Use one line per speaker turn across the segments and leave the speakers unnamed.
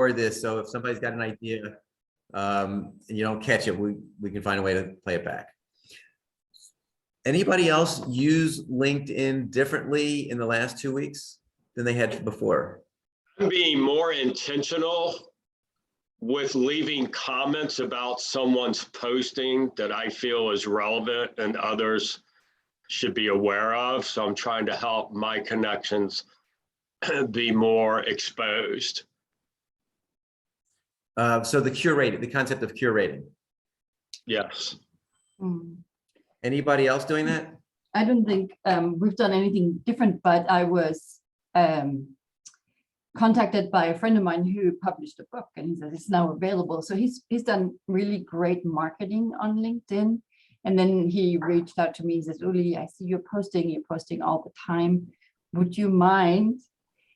record this, so if somebody's got an idea and you don't catch it, we can find a way to play it back. Anybody else use LinkedIn differently in the last 2 weeks than they had before?
Being more intentional with leaving comments about someone's posting that I feel is relevant and others should be aware of. So I'm trying to help my connections be more exposed.
So the curating, the concept of curating.
Yes.
Anybody else doing that?
I don't think we've done anything different, but I was contacted by a friend of mine who published a book, and he says it's now available. So he's done really great marketing on LinkedIn. And then he reached out to me and says, Uli, I see you're posting all the time. Would you mind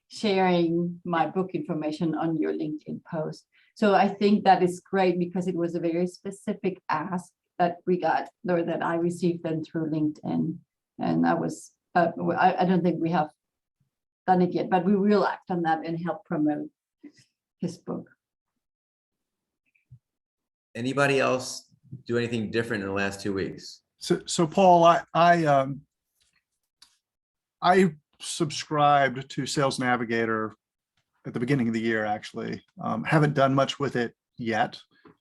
sharing my book information on your LinkedIn post? So I think that is great because it was a very specific ask that we got, or that I received then through LinkedIn. And I was, I don't think we have done it yet, but we will act on that and help promote his book.
Anybody else do anything different in the last 2 weeks?
So Paul, I subscribed to Sales Navigator at the beginning of the year, actually. Haven't done much with it yet.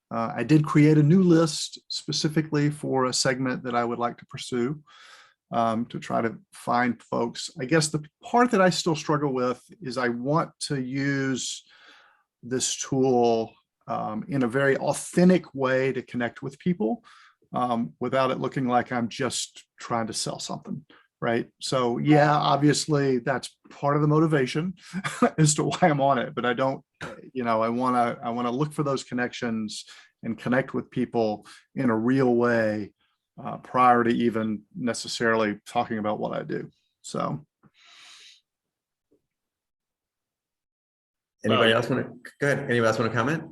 I did create a new list specifically for a segment that I would like to pursue, to try to find folks. I guess the part that I still struggle with is I want to use this tool in a very authentic way to connect with people without it looking like I'm just trying to sell something, right? So yeah, obviously that's part of the motivation as to why I'm on it, but I don't, I want to look for those connections and connect with people in a real way prior to even necessarily talking about what I do. So.
Anybody else want to, go ahead. Anybody else want to comment?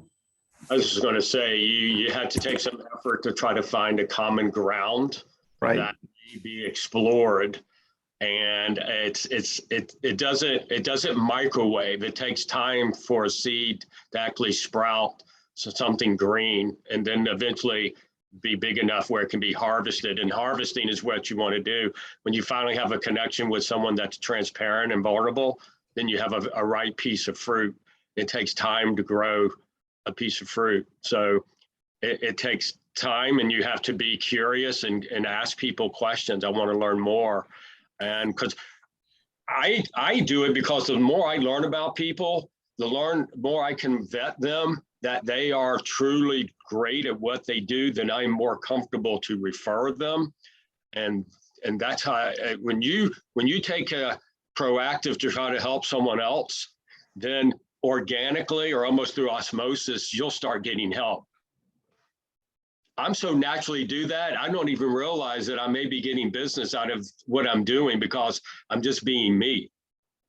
I was just going to say, you had to take some effort to try to find a common ground that may be explored, and it doesn't microwave. It takes time for a seed to actually sprout something green, and then eventually be big enough where it can be harvested. And harvesting is what you want to do when you finally have a connection with someone that's transparent and vulnerable. Then you have a ripe piece of fruit. It takes time to grow a piece of fruit. So it takes time, and you have to be curious and ask people questions. I want to learn more. And because I do it because the more I learn about people, the more I can vet them, that they are truly great at what they do, then I'm more comfortable to refer them. And that's how, when you take a proactive to try to help someone else, then organically or almost through osmosis, you'll start getting help. I'm so naturally do that, I don't even realize that I may be getting business out of what I'm doing because I'm just being me,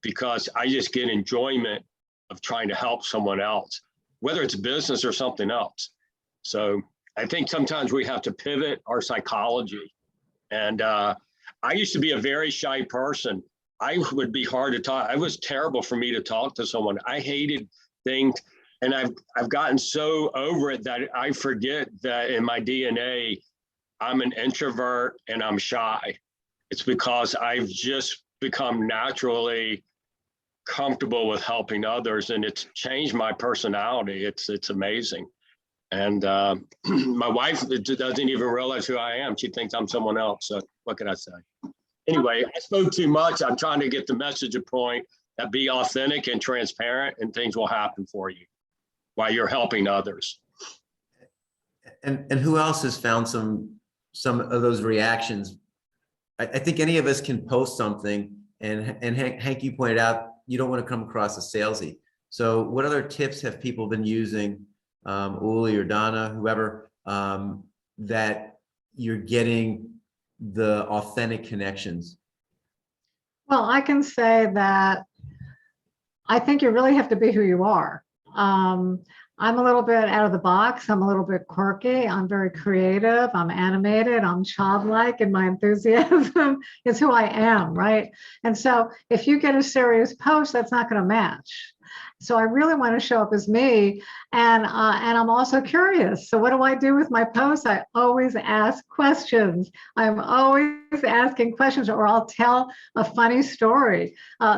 because I just get enjoyment of trying to help someone else, whether it's business or something else. So I think sometimes we have to pivot our psychology. And I used to be a very shy person. I would be hard to talk. It was terrible for me to talk to someone. I hated things. And I've gotten so over it that I forget that in my DNA, I'm an introvert and I'm shy. It's because I've just become naturally comfortable with helping others, and it's changed my personality. It's amazing. And my wife doesn't even realize who I am. She thinks I'm someone else. So what can I say? Anyway, I spoke too much. I'm trying to get the message a point that be authentic and transparent, and things will happen for you while you're helping others.
And who else has found some of those reactions? I think any of us can post something, and Hank, you pointed out, you don't want to come across as salesy. So what other tips have people been using, Uli or Donna, whoever, that you're getting the authentic connections?
Well, I can say that I think you really have to be who you are. I'm a little bit out of the box. I'm a little bit quirky. I'm very creative. I'm animated. I'm childlike, and my enthusiasm is who I am, right? And so if you get a serious post, that's not going to match. So I really want to show up as me. And I'm also curious. So what do I do with my posts? I always ask questions. I'm always asking questions, or I'll tell a funny story.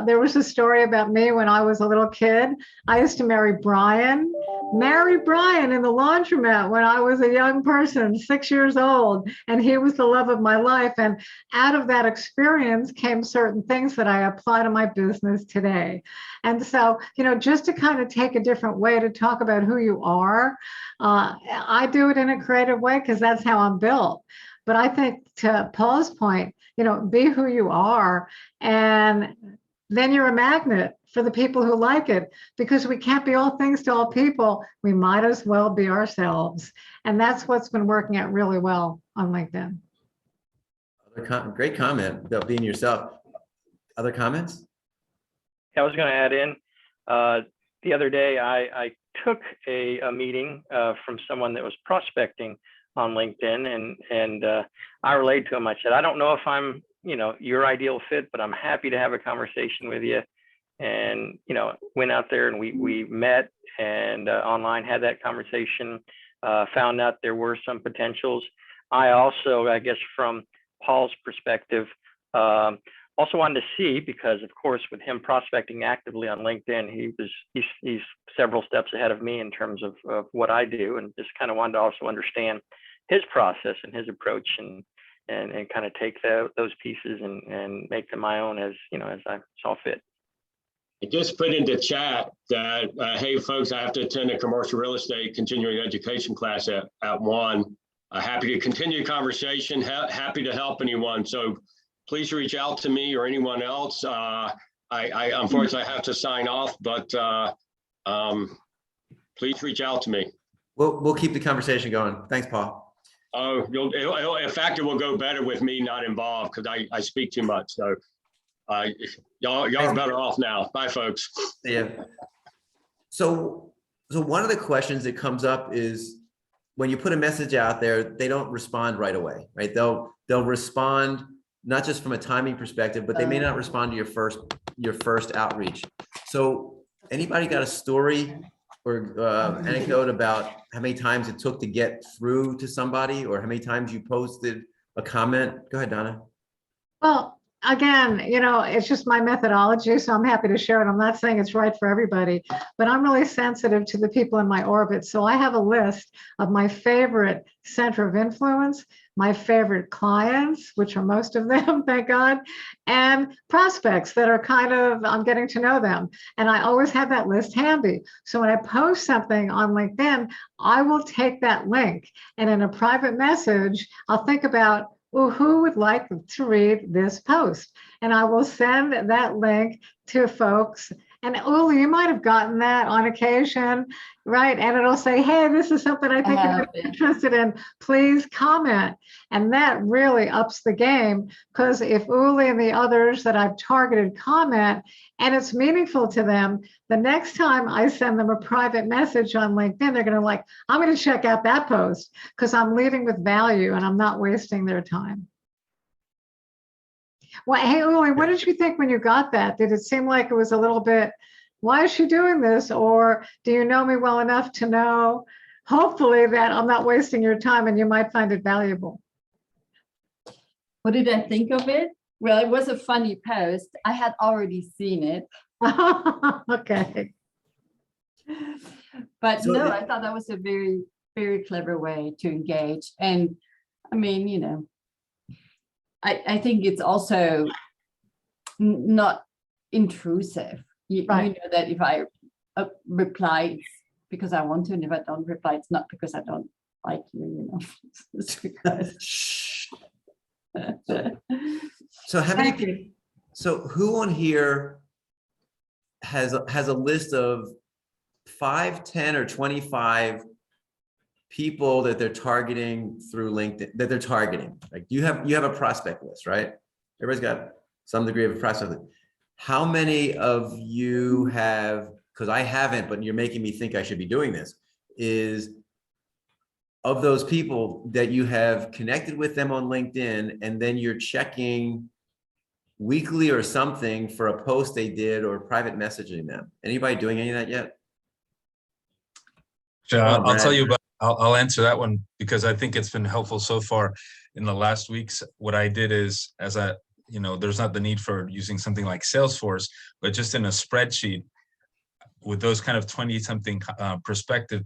There was a story about me when I was a little kid. I used to marry Brian in the laundromat when I was a young person, 6 years old, and he was the love of my life. And out of that experience came certain things that I apply to my business today. And so, just to kind of take a different way to talk about who you are, I do it in a creative way because that's how I'm built. But I think, to Paul's point, be who you are, and then you're a magnet for the people who like it, because we can't be all things to all people. We might as well be ourselves. And that's what's been working out really well on LinkedIn.
Great comment about being yourself. Other comments?
I was going to add in, the other day, I took a meeting from someone that was prospecting on LinkedIn, and I relayed to him. I said, I don't know if I'm, your ideal fit, but I'm happy to have a conversation with you. And, went out there and we met and online had that conversation, found out there were some potentials. I also, I guess, from Paul's perspective, also wanted to see, because of course, with him prospecting actively on LinkedIn, he's several steps ahead of me in terms of what I do, and just kind of wanted to also understand his process and his approach, and kind of take those pieces and make them my own as I saw fit.
I just put into chat that, hey folks, I have to attend a commercial real estate continuing education class at 1. Happy to continue the conversation, happy to help anyone. So please reach out to me or anyone else. I unfortunately have to sign off, but please reach out to me.
We'll keep the conversation going. Thanks, Paul.
Oh, in fact, it will go better with me not involved, because I speak too much. So y'all are better off now. Bye, folks.
Yeah. So one of the questions that comes up is, when you put a message out there, they don't respond right away, right? They'll respond not just from a timing perspective, but they may not respond to your first outreach. So anybody got a story or anecdote about how many times it took to get through to somebody, or how many times you posted a comment? Go ahead, Donna.
Well, again, it's just my methodology, so I'm happy to share it. I'm not saying it's right for everybody, but I'm really sensitive to the people in my orbit. So I have a list of my favorite center of influence, my favorite clients, which are most of them, thank God, and prospects that are I'm getting to know them. And I always have that list handy. So when I post something on LinkedIn, I will take that link, and in a private message, I'll think about, well, who would like to read this post? And I will send that link to folks. And Uli, you might have gotten that on occasion, right? And it'll say, hey, this is something I think you're interested in. Please comment. And that really ups the game, because if Uli and the others that I've targeted comment and it's meaningful to them, the next time I send them a private message on LinkedIn, they're going to I'm going to check out that post, because I'm leading with value and I'm not wasting their time. Well, hey, Uli, what did you think when you got that? Did it seem like it was a little bit, why is she doing this? Or do you know me well enough to know, hopefully, that I'm not wasting your time and you might find it valuable?
What did I think of it? Well, it was a funny post. I had already seen it.
Okay.
But
So
no, I thought that was a very, very clever way to engage. And I mean, I think it's also not intrusive. You know that if I reply, it's because I want to, and if I don't reply, it's not because I don't like you, It's because.
So how many people? So who on here has a list of 5, 10, or 25 people that they're targeting through LinkedIn, that they're targeting? Like you have a prospect list, right? Everybody's got some degree of a prospect list. How many of you have, because I haven't, but you're making me think I should be doing this, is of those people that you have connected with them on LinkedIn, and then you're checking weekly or something for a post they did or private messaging them. Anybody doing any of that yet?
Sure,
Oh,
I'll tell
Brad.
you, but I'll answer that one because I think it's been helpful so far in the last weeks. What I did is, there's not the need for using something like Salesforce, but just in a spreadsheet with those kind of 20 something prospective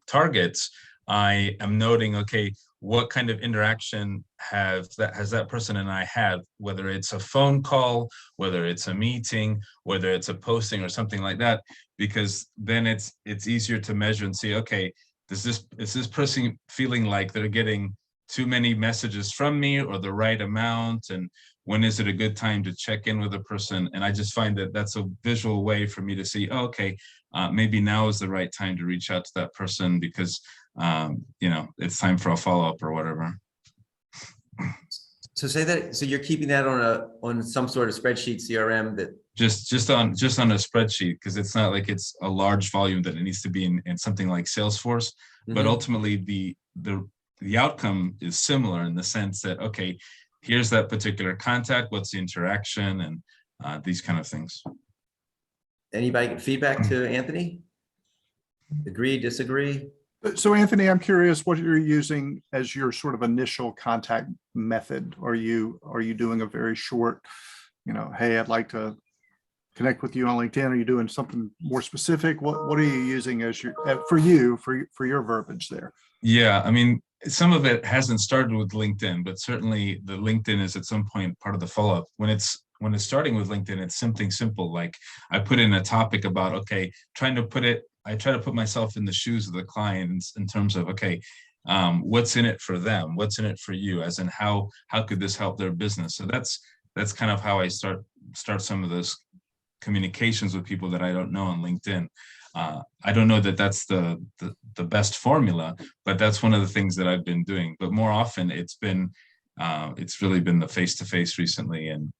targets, I am noting, okay, what kind of interaction has that person and I had, whether it's a phone call, whether it's a meeting, whether it's a posting or something like that, because then it's easier to measure and see, okay, is this person feeling like they're getting too many messages from me or the right amount, and when is it a good time to check in with a person? And I just find that that's a visual way for me to see, oh, okay, maybe now is the right time to reach out to that person because it's time for a follow-up or whatever.
So say that, so you're keeping that on some sort of spreadsheet CRM that.
Just on a spreadsheet, because it's not like it's a large volume that it needs to be in something like Salesforce, but ultimately the outcome is similar in the sense that, okay, here's that particular contact, what's the interaction, and these kind of things.
Anybody get feedback to Anthony? Agree, disagree?
So Anthony, I'm curious what you're using as your sort of initial contact method. Are you doing a very short, hey, I'd like to connect with you on LinkedIn? Are you doing something more specific? What are you using as for your verbiage there? Yeah,
I mean, some of it hasn't started with LinkedIn, but certainly the LinkedIn is at some point part of the follow-up. When it's starting with LinkedIn, it's something simple. Like I put in a topic about, okay, I try to put myself in the shoes of the clients in terms of, okay, what's in it for them? What's in it for you? As in how could this help their business? So that's kind of how I start some of those communications with people that I don't know on LinkedIn. I don't know that that's the best formula, but that's one of the things that I've been doing. But more often it's really been the face-to-face recently, and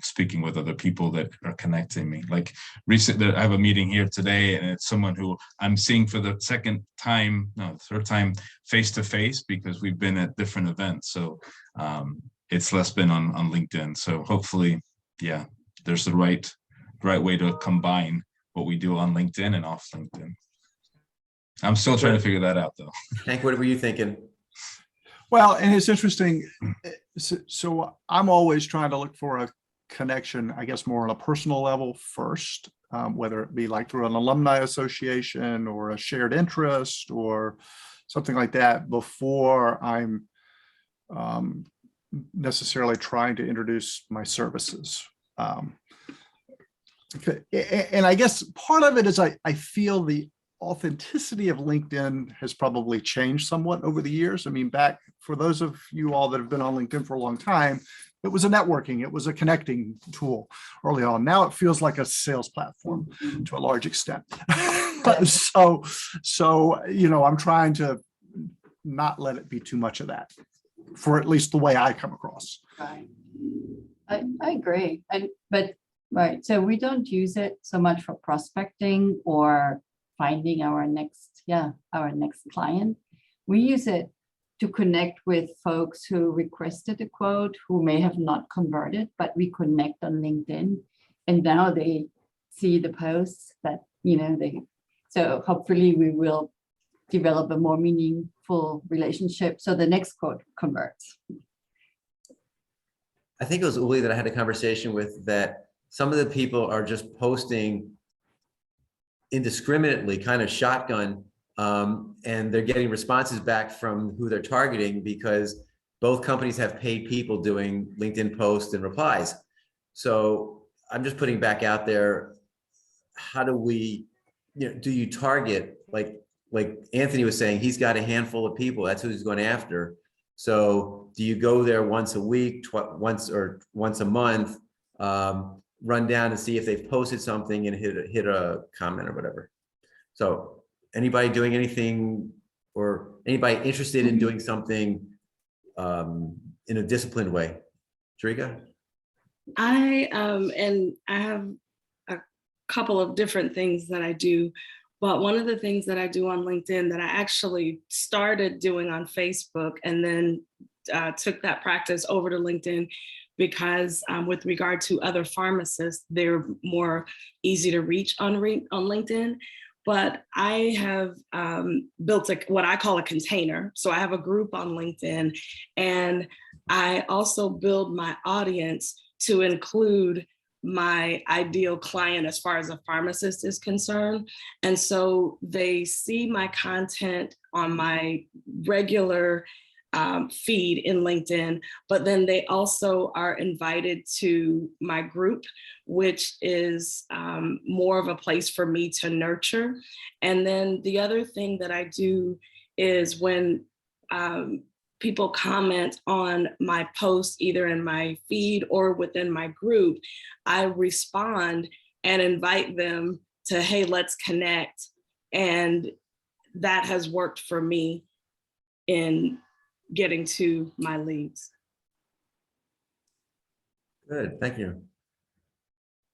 speaking with other people that are connecting me. Like recently, I have a meeting here today, and it's someone who I'm seeing for the third time face-to-face, because we've been at different events. So it's less been on LinkedIn. So hopefully, yeah, there's the right way to combine what we do on LinkedIn and off LinkedIn. I'm still trying to figure that out, though.
Hank, what were you thinking?
Well, and it's interesting. So I'm always trying to look for a connection, I guess, more on a personal level first, whether it be like through an alumni association or a shared interest or something like that, before I'm necessarily trying to introduce my services. And I guess part of it is I feel the authenticity of LinkedIn has probably changed somewhat over the years. I mean, back for those of you all that have been on LinkedIn for a long time, it was a networking, it was a connecting tool early on. Now it feels like a sales platform to a large extent. So, I'm trying to not let it be too much of that, for at least the way I come across.
Right. I agree. Right. So we don't use it so much for prospecting or finding our next client. We use it to connect with folks who requested a quote, who may have not converted, but we connect on LinkedIn, and now they see the posts that, so hopefully we will develop a more meaningful relationship, so the next quote converts.
I think it was Uli that I had a conversation with, that some of the people are just posting indiscriminately, kind of shotgun, and they're getting responses back from who they're targeting, because both companies have paid people doing LinkedIn posts and replies. So I'm just putting back out there, how do we, do you target, like Anthony was saying, he's got a handful of people, that's who he's going after. So do you go there once a week, once a month, run down and see if they've posted something and hit a comment or whatever? So anybody doing anything, or anybody interested in doing something in a disciplined way? Tarika?
I have a couple of different things that I do, but one of the things that I do on LinkedIn that I actually started doing on Facebook and then took that practice over to LinkedIn, because with regard to other pharmacists, they're more easy to reach on LinkedIn. But I have built what I call a container. So I have a group on LinkedIn, and I also build my audience to include my ideal client as far as a pharmacist is concerned. And so they see my content on my regular feed in LinkedIn, but then they also are invited to my group, which is more of a place for me to nurture. And then the other thing that I do is when people comment on my posts, either in my feed or within my group, I respond and invite them to, hey, let's connect. And that has worked for me in getting to my leads.
Good, thank you.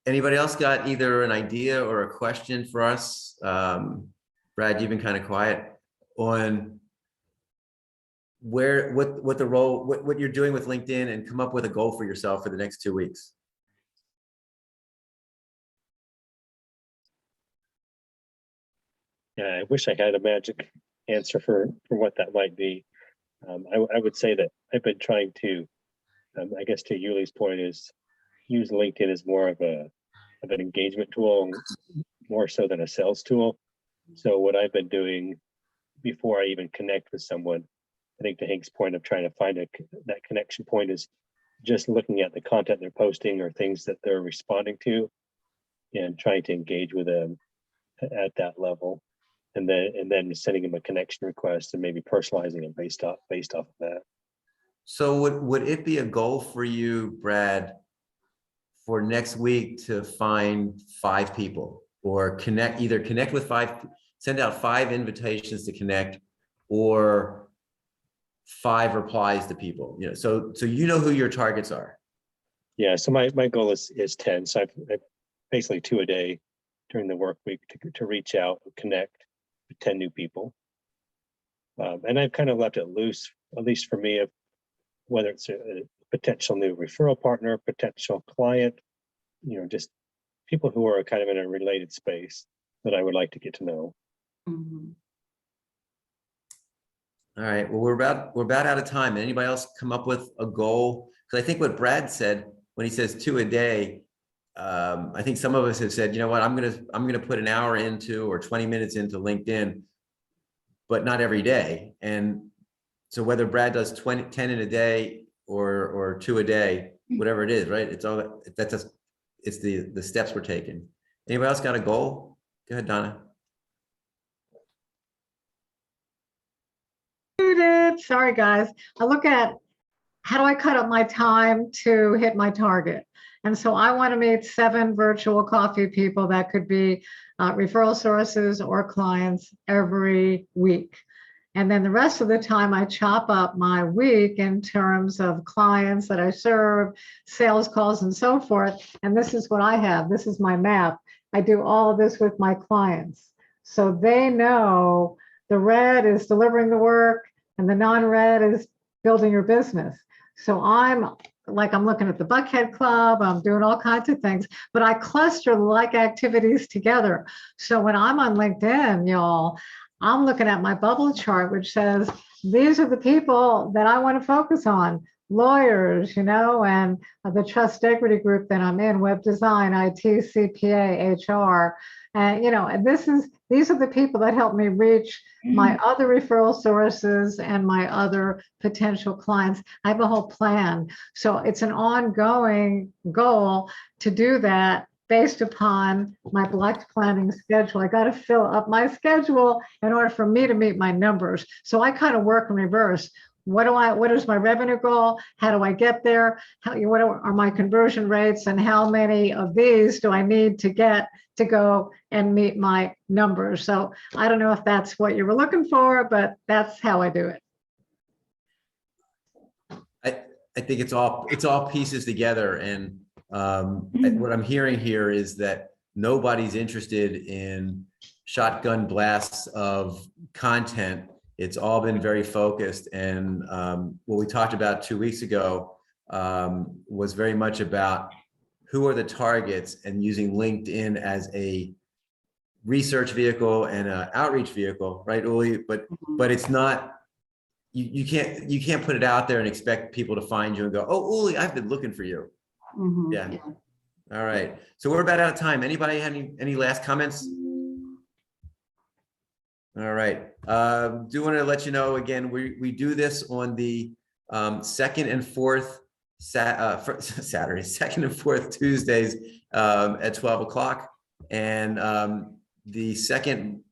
Anybody else got either an idea or a question for us? Brad, you've been kind of quiet on what the role, what you're doing with LinkedIn, and come up with a goal for yourself for the next 2 weeks.
Yeah, I wish I had a magic answer for what that might be. I would say that I've been trying to, I guess to Yuli's point, is use LinkedIn as more of an engagement tool, more so than a sales tool. So what I've been doing before I even connect with someone, I think to Hank's point of trying to find that connection point, is just looking at the content they're posting or things that they're responding to, and trying to engage with them at that level. And then sending them a connection request and maybe personalizing it based off of that. So
would it be a goal for you, Brad, for next week to find 5 people, or either connect with 5, send out 5 invitations to connect, or 5 replies to people? You know, so you know who your targets are.
Yeah. So my goal is 10. So I've basically 2 a day during the work week to reach out and connect with 10 new people. And I've kind of left it loose, at least for me, of whether it's a potential new referral partner, potential client, you know, just people who are kind of in a related space that I would like to get to know.
Mhm.
All right. Well, we're about out of time. Anybody else come up with a goal? Because I think what Brad said when he says 2 a day, I think some of us have said, you know what, I'm gonna put an hour into, or 20 minutes into LinkedIn, but not every day. And so whether Brad does 10 in a day or 2 a day, whatever it is, right? It's all it's the steps we're taking. Anybody else got a goal? Go ahead, Donna.
Sorry, guys. I look at how do I cut up my time to hit my target? And so I want to meet 7 virtual coffee people that could be referral sources or clients every week. And then the rest of the time I chop up my week in terms of clients that I serve, sales calls, and so forth. And this is what I have. This is my map. I do all of this with my clients. So they know the red is delivering the work and the non-red is building your business. So I'm looking at the Buckhead Club, I'm doing all kinds of things, but I cluster like activities together. So when I'm on LinkedIn, y'all, I'm looking at my bubble chart, which says, these are the people that I want to focus on. Lawyers, you know, and the trust equity group that I'm in, web design, IT, CPA, HR. And, you know, and these are the people that help me reach my other referral sources and my other potential clients. I have a whole plan. So it's an ongoing goal to do that based upon my blocked planning schedule. I got to fill up my schedule in order for me to meet my numbers. So I kind of work in reverse. What is my revenue goal? How do I get there? What are my conversion rates, and how many of these do I need to get to go and meet my numbers? So I don't know if that's what you were looking for, but that's how I do it.
I think it's all pieces together. And what I'm hearing here is that nobody's interested in shotgun blasts of content. It's all been very focused. And what we talked about 2 weeks ago was very much about who are the targets and using LinkedIn as a research vehicle and an outreach vehicle, right, Uli? But it's not, you can't put it out there and expect people to find you and go, oh, Uli, I've been looking for you.
Mhm,
Yeah. All right. So we're about out of time. Anybody have any last comments? All right. Do want to let you know again, we do this on the second and fourth Saturdays, second and fourth Tuesdays at 12 o'clock. And the second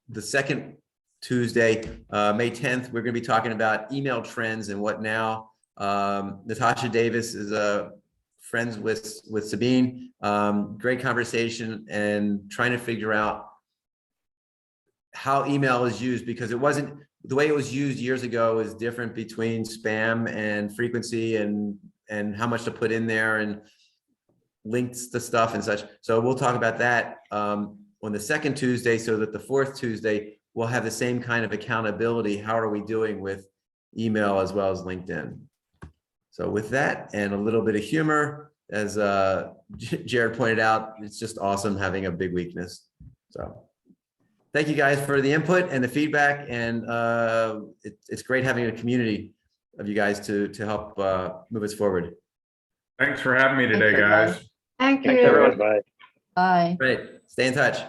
Tuesday, May 10th, we're going to be talking about email trends and what now. Natasha Davis is friends with Sabine. Great conversation and trying to figure out how email is used, because it wasn't the way it was used years ago is different between spam and frequency and how much to put in there and links to stuff and such. So we'll talk about that on the second Tuesday, so that the fourth Tuesday we'll have the same kind of accountability. How are we doing with email as well as LinkedIn? So with that and a little bit of humor, as Jared pointed out, it's just awesome having a big weakness. So thank you guys for the input and the feedback. And it's great having a community of you guys to help move us forward.
Thanks for having me today,
Thanks,
guys.
Thank
Thanks,
you.
everyone.
Bye.
Bye.
Great. Stay in touch.